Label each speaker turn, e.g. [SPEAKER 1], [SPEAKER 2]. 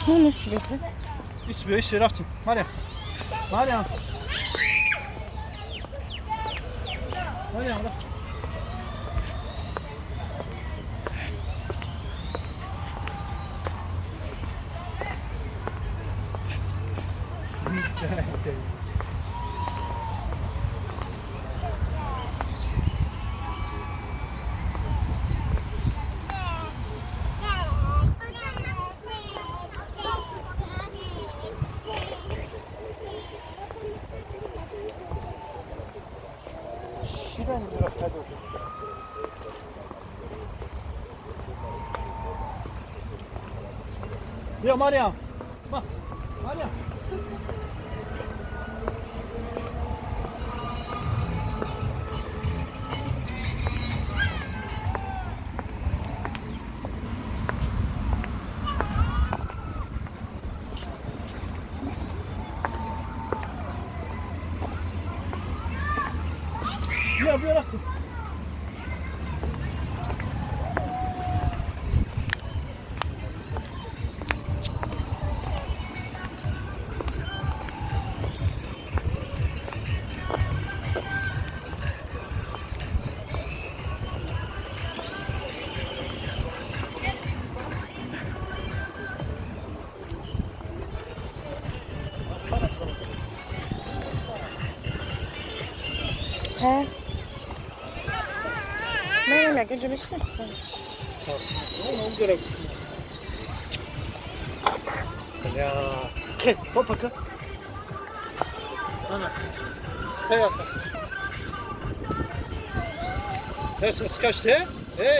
[SPEAKER 1] Ну, себе ты.
[SPEAKER 2] И себе, рафтинг. Мария. Мария. Мария, bırak. 시간이 들어가도 야 마리아 마리아 야 bırak.
[SPEAKER 1] He. Ne yemek? Önce bir şey.
[SPEAKER 2] 야, 오케이, 버퍼크. 하나, 세 약간. 됐어, 스카시 돼?